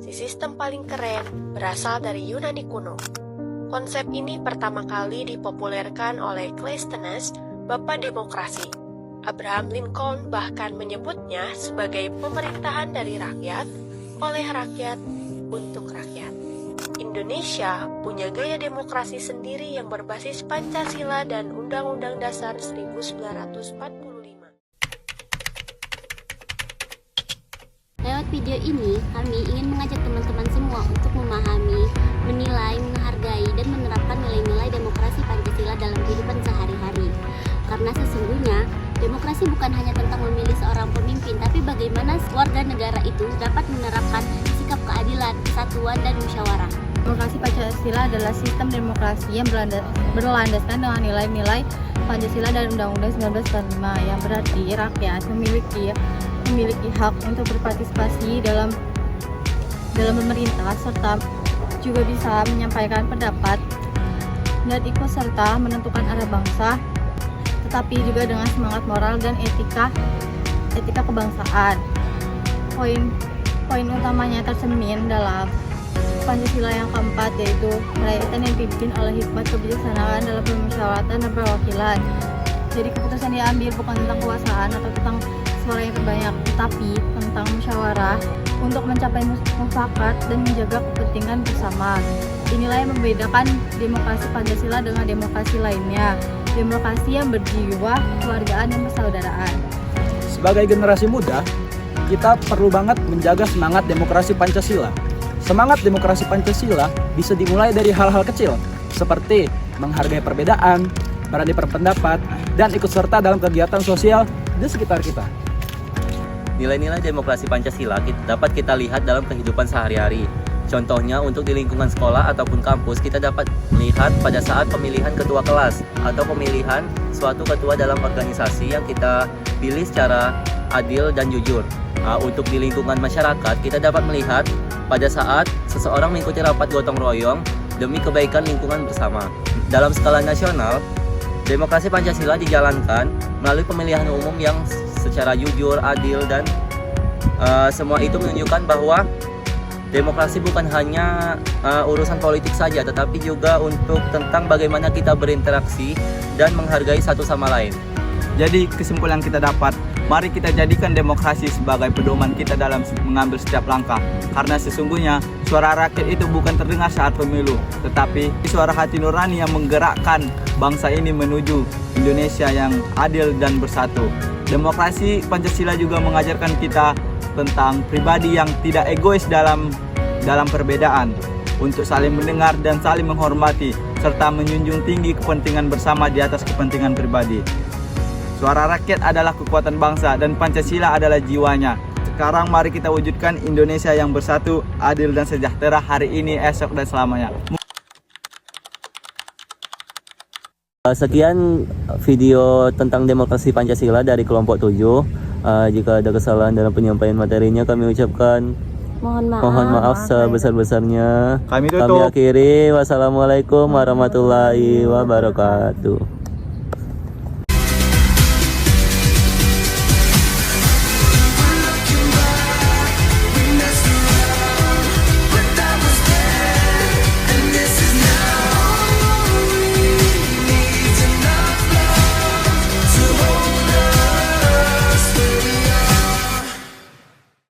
si sistem paling keren, berasal dari Yunani kuno. Konsep ini pertama kali dipopulerkan oleh Cleisthenes, Bapak Demokrasi. Abraham Lincoln bahkan menyebutnya sebagai pemerintahan dari rakyat, oleh rakyat, untuk rakyat. Indonesia punya gaya demokrasi sendiri yang berbasis Pancasila dan Undang-Undang Dasar 1945. Lewat video ini, kami ingin mengajak teman-teman semua untuk memahami, menilai, menghargai, dan menerapkan nilai-nilai demokrasi Pancasila dalam kehidupan sehari-hari. Karena sesungguhnya, demokrasi bukan hanya tentang memilih seorang pemimpin, tapi bagaimana warga negara itu dapat menerapkan sikap keadilan, kesatuan, dan musyawarah. Demokrasi Pancasila adalah sistem demokrasi yang berlandaskan dengan nilai-nilai Pancasila dan Undang-Undang 1945 yang berarti rakyat memiliki hak untuk berpartisipasi dalam pemerintah serta juga bisa menyampaikan pendapat dan ikut serta menentukan arah bangsa, tetapi juga dengan semangat moral dan etika kebangsaan. Poin utamanya tercermin dalam Pancasila yang keempat, yaitu rakyat yang dipimpin oleh hikmat kebijaksanaan dalam permusyawaratan dan perwakilan. Jadi keputusan diambil bukan tentang kekuasaan atau tentang suara yang terbanyak, tetapi tentang musyawarah untuk mencapai mufakat dan menjaga kepentingan bersama. Inilah yang membedakan demokrasi Pancasila dengan demokrasi lainnya. Demokrasi yang berjiwa kekeluargaan dan persaudaraan. Sebagai generasi muda, kita perlu banget menjaga semangat demokrasi Pancasila. Semangat demokrasi Pancasila bisa dimulai dari hal-hal kecil, seperti menghargai perbedaan, berani berpendapat, dan ikut serta dalam kegiatan sosial di sekitar kita. Nilai-nilai demokrasi Pancasila dapat kita lihat dalam kehidupan sehari-hari. Contohnya untuk di lingkungan sekolah ataupun kampus, kita dapat melihat pada saat pemilihan ketua kelas atau pemilihan suatu ketua dalam organisasi yang kita pilih secara adil dan jujur. Untuk di lingkungan masyarakat, kita dapat melihat pada saat seseorang mengikuti rapat gotong royong demi kebaikan lingkungan bersama. Dalam skala nasional, demokrasi Pancasila dijalankan melalui pemilihan umum yang secara jujur, adil, dan semua itu menunjukkan bahwa demokrasi bukan hanya urusan politik saja, tetapi juga untuk tentang bagaimana kita berinteraksi dan menghargai satu sama lain. Jadi kesimpulan kita dapat, mari kita jadikan demokrasi sebagai pedoman kita dalam mengambil setiap langkah. Karena sesungguhnya suara rakyat itu bukan terdengar saat pemilu, tetapi suara hati nurani yang menggerakkan bangsa ini menuju Indonesia yang adil dan bersatu. Demokrasi Pancasila juga mengajarkan kita tentang pribadi yang tidak egois dalam perbedaan, untuk saling mendengar dan saling menghormati, serta menjunjung tinggi kepentingan bersama di atas kepentingan pribadi. Suara rakyat adalah kekuatan bangsa dan Pancasila adalah jiwanya. Sekarang mari kita wujudkan Indonesia yang bersatu, adil dan sejahtera hari ini, esok, dan selamanya. Sekian video tentang demokrasi Pancasila dari kelompok 7. Jika ada kesalahan dalam penyampaian materinya, kami ucapkan mohon maaf sebesar-besarnya. Kami akhiri. Wassalamualaikum warahmatullahi wabarakatuh.